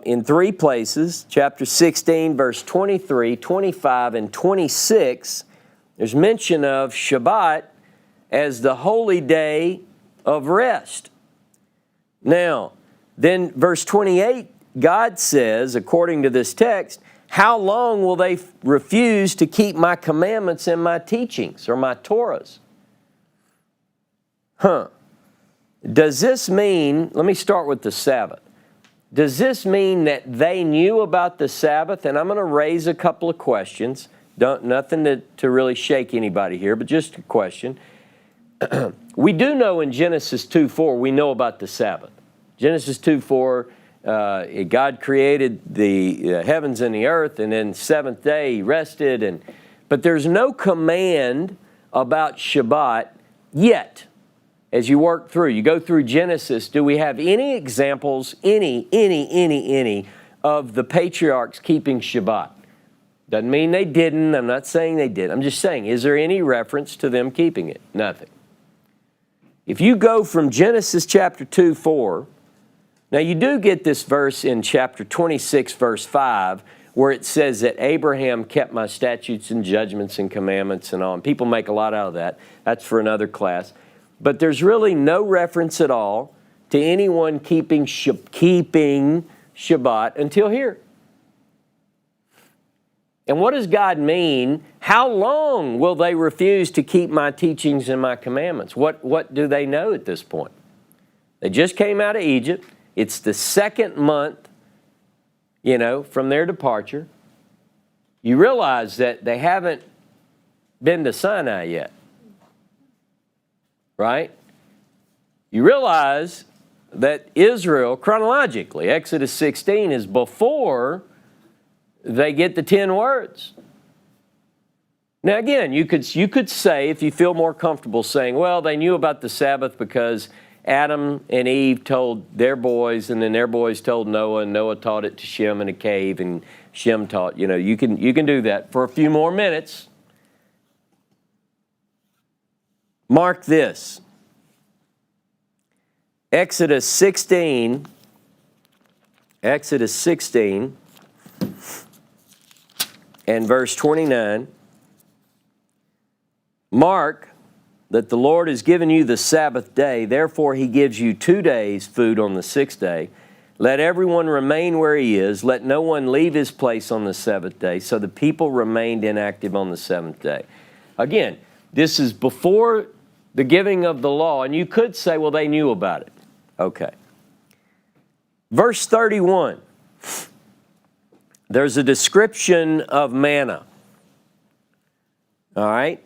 A: In three places, chapter 16, verse 23, 25, and 26, there's mention of Shabbat as the holy day of rest. Now, then verse 28, God says, according to this text, how long will they refuse to keep my commandments and my teachings, or my Torahs? Does this mean, let me start with the Sabbath. Does this mean that they knew about the Sabbath? And I'm going to raise a couple of questions. Nothing to really shake anybody here, but just a question. We do know in Genesis 2:4, we know about the Sabbath. Genesis 2:4, God created the heavens and the earth, and then seventh day He rested. But there's no command about Shabbat yet. As you work through, you go through Genesis, do we have any examples, any of the patriarchs keeping Shabbat? Doesn't mean they didn't. I'm not saying they did. I'm just saying, is there any reference to them keeping it? Nothing. If you go from Genesis chapter 2:4, now you do get this verse in chapter 26, verse 5, where it says that Abraham kept my statutes and judgments and commandments and all. And people make a lot out of that. That's for another class. But there's really no reference at all to anyone keeping Shabbat until here. And what does God mean? How long will they refuse to keep my teachings and my commandments? What do they know at this point? They just came out of Egypt. It's the second month, from their departure. You realize that they haven't been to Sinai yet. Right? You realize that Israel, chronologically, Exodus 16 is before they get the 10 words. Now again, you could say, if you feel more comfortable saying, well, they knew about the Sabbath because Adam and Eve told their boys, and then their boys told Noah, and Noah taught it to Shem in a cave, and Shem taught, you can do that for a few more minutes. Mark this. Exodus 16 and verse 29. Mark that the Lord has given you the Sabbath day, therefore he gives you 2 days' food on the 6th day. Let everyone remain where he is. Let no one leave his place on the 7th day. So the people remained inactive on the 7th day. Again, this is before the giving of the law, and you could say, well, they knew about it. Okay. Verse 31. There's a description of manna. All right?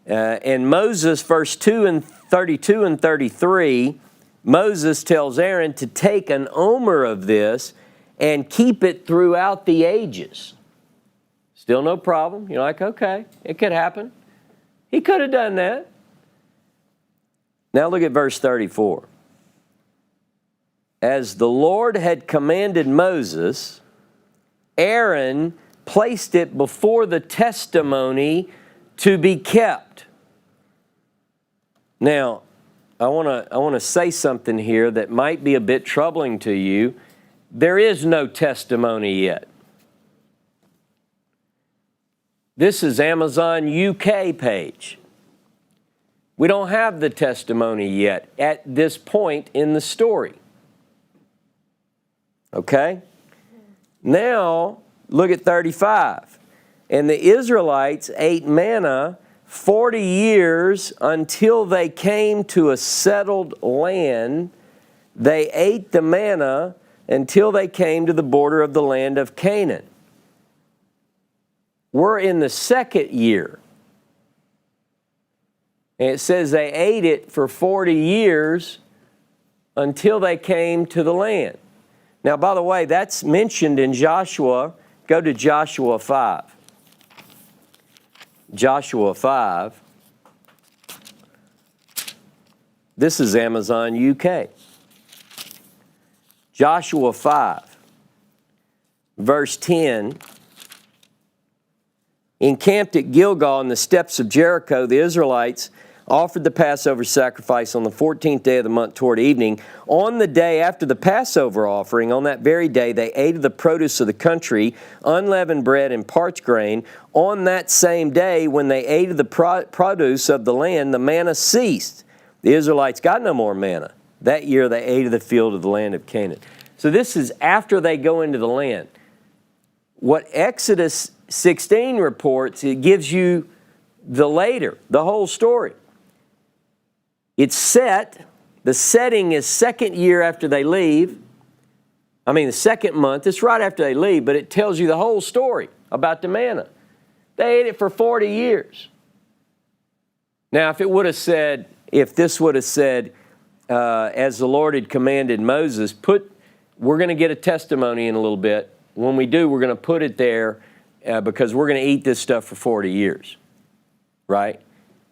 A: And Moses, verse 32 and 33, Moses tells Aaron to take an omer of this and keep it throughout the ages. Still no problem. You're like, okay, it could happen. He could have done that. Now look at verse 34. As the Lord had commanded Moses, Aaron placed it before the testimony to be kept. Now, I want to say something here that might be a bit troubling to you. There is no testimony yet. This is Amazon UK page. We don't have the testimony yet at this point in the story. Okay? Now, look at 35. And the Israelites ate manna 40 years until they came to a settled land. They ate the manna until they came to the border of the land of Canaan. We're in the 2nd year. And it says they ate it for 40 years until they came to the land. Now, by the way, that's mentioned in Joshua. Go to Joshua 5. Joshua 5. This is Amazon UK. Joshua 5, verse 10. Encamped at Gilgal in the steps of Jericho, the Israelites offered the Passover sacrifice on the 14th day of the month toward evening. On the day after the Passover offering, on that very day, they ate of the produce of the country, unleavened bread and parched grain. On that same day, when they ate of the produce of the land, the manna ceased. The Israelites got no more manna. That year they ate of the field of the land of Canaan. So this is after they go into the land. What Exodus 16 reports, it gives you the whole story. It's set, the setting is 2nd year after they leave. I mean, the 2nd month, it's right after they leave, but it tells you the whole story about the manna. They ate it for 40 years. Now, if this would have said, as the Lord had commanded Moses, we're going to get a testimony in a little bit. When we do, we're going to put it there because we're going to eat this stuff for 40 years, right?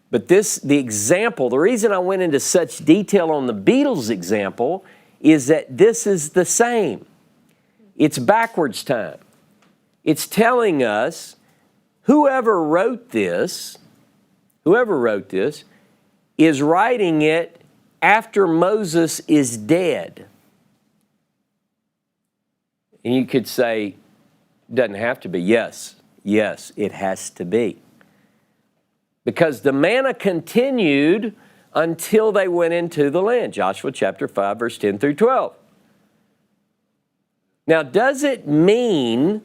A: But the example, the reason I went into such detail on the beetles example is that this is the same. It's backwards time. It's telling us whoever wrote this is writing it after Moses is dead. And you could say, it doesn't have to be. Yes, it has to be. Because the manna continued until they went into the land. Joshua chapter 5, verse 10 through 12. Now, does it mean,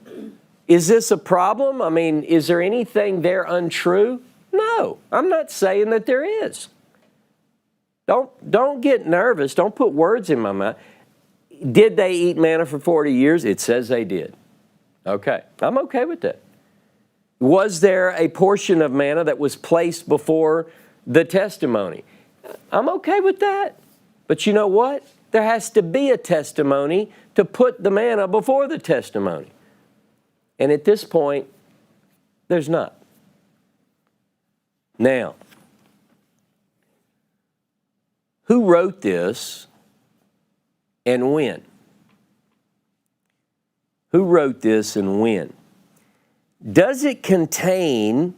A: is this a problem? I mean, is there anything there untrue? No, I'm not saying that there is. Don't get nervous. Don't put words in my mouth. Did they eat manna for 40 years? It says they did. Okay, I'm okay with that. Was there a portion of manna that was placed before the testimony? I'm okay with that. But you know what? There has to be a testimony to put the manna before the testimony. And at this point, there's not. Now, who wrote this and when? Who wrote this and when? Does it contain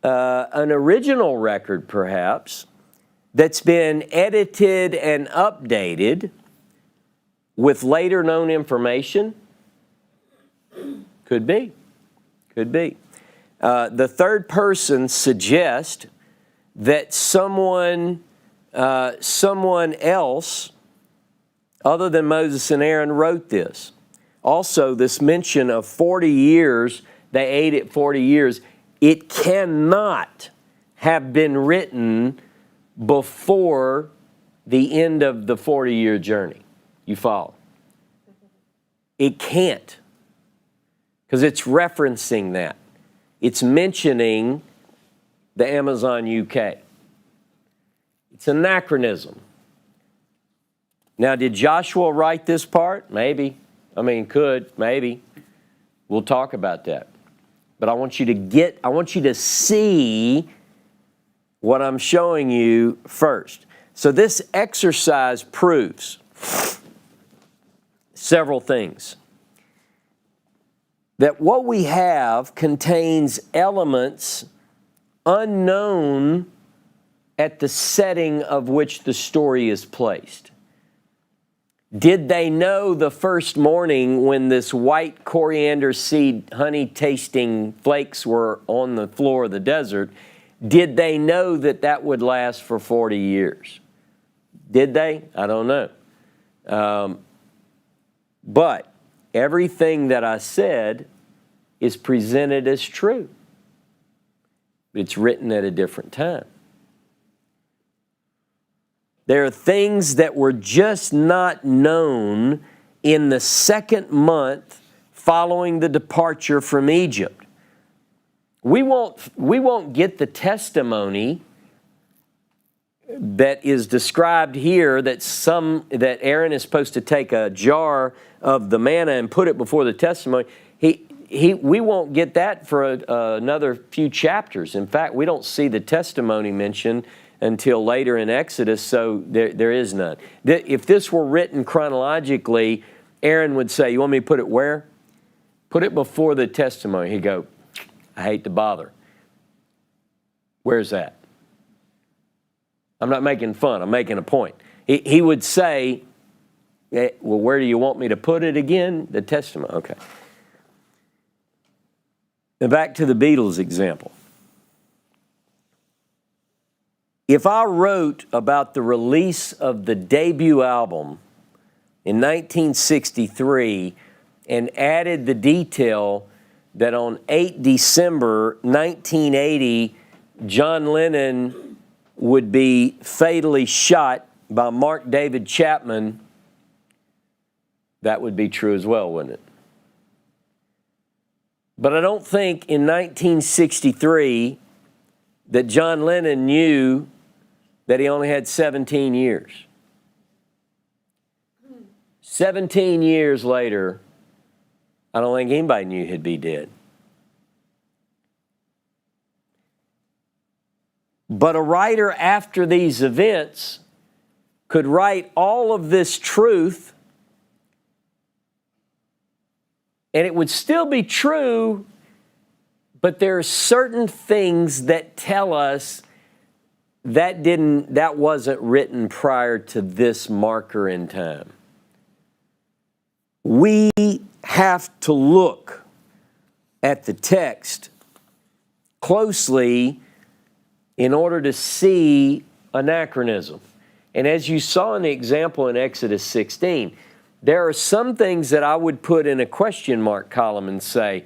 A: an original record, perhaps, that's been edited and updated with later known information? Could be. Could be. The third person suggests that someone else other than Moses and Aaron wrote this. Also, this mention of 40 years, they ate it 40 years, it cannot have been written before the end of the 40-year journey. You follow? It can't, because it's referencing that. It's mentioning the Amazon UK. It's anachronism. Now, did Joshua write this part? Maybe. I mean, could, maybe. We'll talk about that. But I want you to see what I'm showing you first. So this exercise proves several things. That what we have contains elements unknown at the setting of which the story is placed. Did they know the first morning when this white coriander seed honey tasting flakes were on the floor of the desert, did they know that that would last for 40 years? Did they? I don't know. But everything that I said is presented as true. It's written at a different time. There are things that were just not known in the second month following the departure from Egypt. We won't get the testimony that is described here that Aaron is supposed to take a jar of the manna and put it before the testimony. We won't get that for another few chapters. In fact, we don't see the testimony mentioned until later in Exodus, so there is none. If this were written chronologically, Aaron would say, you want me to put it where? Put it before the testimony. He'd go, I hate to bother. Where's that? I'm not making fun. I'm making a point. He would say, well, where do you want me to put it again? The testimony. Okay. Now back to the Beatles example. If I wrote about the release of the debut album in 1963 and added the detail that on 8 December 1980, John Lennon would be fatally shot by Mark David Chapman, that would be true as well, wouldn't it? But I don't think in 1963 that John Lennon knew that he only had 17 years. 17 years later, I don't think anybody knew he'd be dead. But a writer after these events could write all of this truth, and it would still be true, but there are certain things that tell us that wasn't written prior to this marker in time. We have to look at the text closely in order to see anachronism. And as you saw in the example in Exodus 16, there are some things that I would put in a question mark column and say,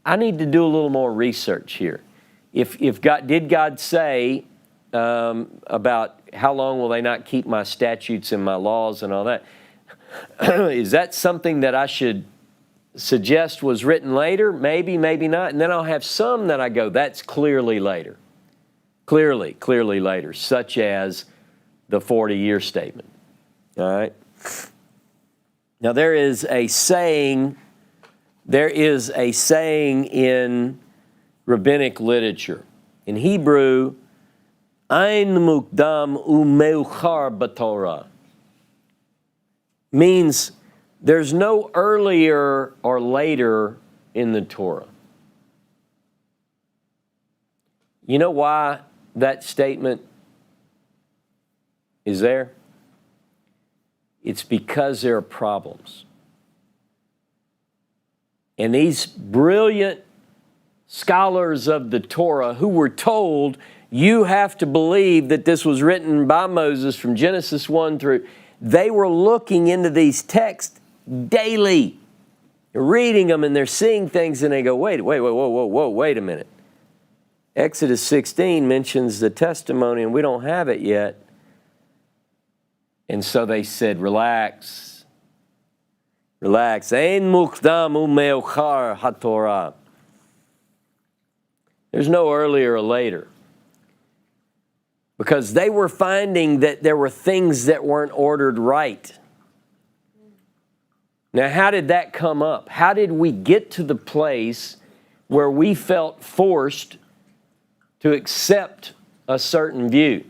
A: I need to do a little more research here. Did God say about how long will they not keep my statutes and my laws and all that? Is that something that I should suggest was written later? Maybe, maybe not. And then I'll have some that I go, that's clearly later. Clearly later, such as the 40-year statement. All right? Now there is a saying in rabbinic literature. In Hebrew, Ein mukdam umeuchar b'Torah means there's no earlier or later in the Torah. You know why that statement is there? It's because there are problems. And these brilliant scholars of the Torah who were told, you have to believe that this was written by Moses from Genesis 1 through. They were looking into these texts daily. They're reading them and they're seeing things and they go, wait a minute. Exodus 16 mentions the testimony and we don't have it yet. And so they said, relax. Ein mukdam u'me'ochar haTorah. There's no earlier or later. Because they were finding that there were things that weren't ordered right. Now, how did that come up? How did we get to the place where we felt forced to accept a certain view?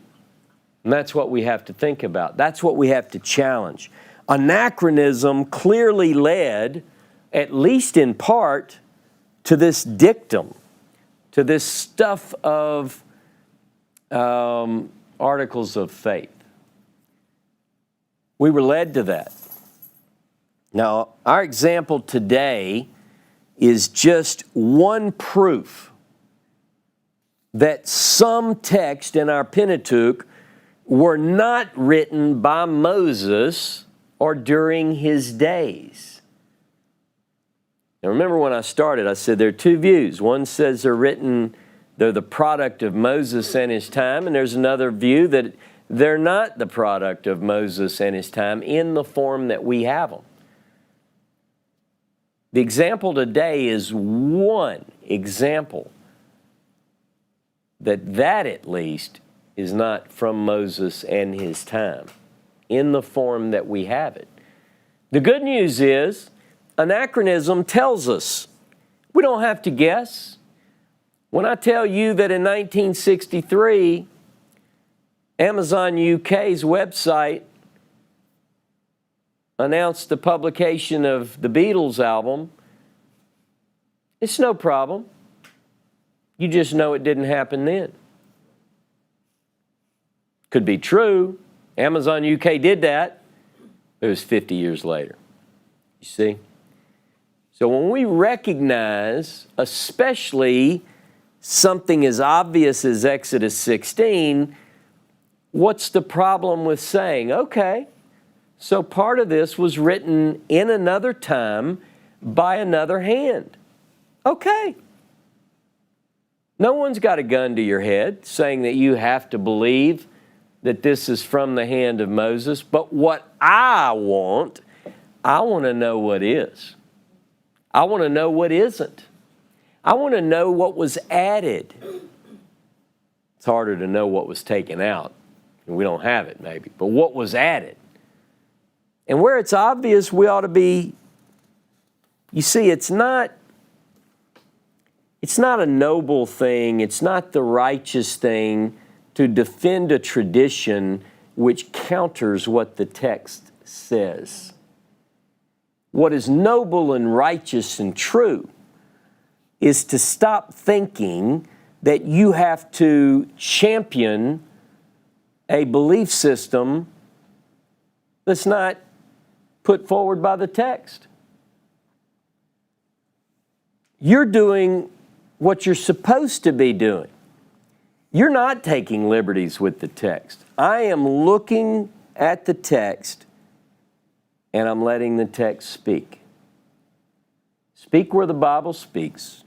A: And that's what we have to think about. That's what we have to challenge. Anachronism clearly led, at least in part, to this dictum, to this stuff of articles of faith. We were led to that. Now, our example today is just one proof that some texts in our Pentateuch were not written by Moses or during his days. Now, remember when I started, I said there are two views. One says they're the product of Moses and his time, and there's another view that they're not the product of Moses and his time in the form that we have them. The example today is one example that at least is not from Moses and his time in the form that we have it. The good news is anachronism tells us. We don't have to guess. When I tell you that in 1963, Amazon UK's website announced the publication of the Beatles album, it's no problem. You just know it didn't happen then. Could be true. Amazon UK did that. It was 50 years later. You see? So when we recognize, especially something as obvious as Exodus 16, what's the problem with saying, okay, so part of this was written in another time by another hand? Okay. No one's got a gun to your head saying that you have to believe that this is from the hand of Moses. But what I want to know what is. I want to know what isn't. I want to know what was added. It's harder to know what was taken out. We don't have it maybe, but what was added. And where it's obvious, we ought to be, you see, it's not a noble thing, it's not the righteous thing to defend a tradition which counters what the text says. What is noble and righteous and true is to stop thinking that you have to champion a belief system that's not put forward by the text. You're doing what you're supposed to be doing. You're not taking liberties with the text. I am looking at the text and I'm letting the text speak. Speak where the Bible speaks.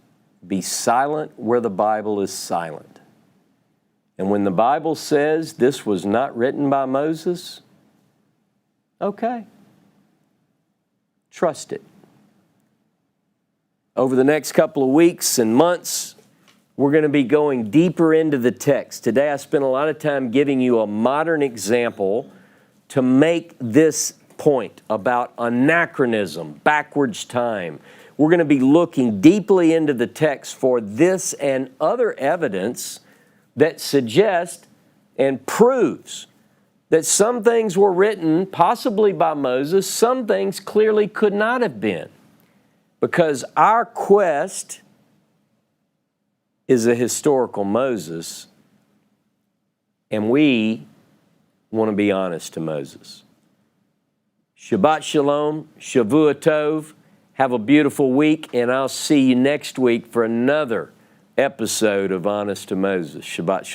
A: Be silent where the Bible is silent. And when the Bible says this was not written by Moses, okay. Trust it. Over the next couple of weeks and months, we're going to be going deeper into the text. Today I spent a lot of time giving you a modern example to make this point about anachronism, backwards time. We're going to be looking deeply into the text for this and other evidence that suggests and proves that some things were written possibly by Moses, some things clearly could not have been. Because our quest is a historical Moses, and we want to be honest to Moses. Shabbat Shalom, Shavua Tov. Have a beautiful week, and I'll see you next week for another episode of Honest to Moses. Shabbat Shalom.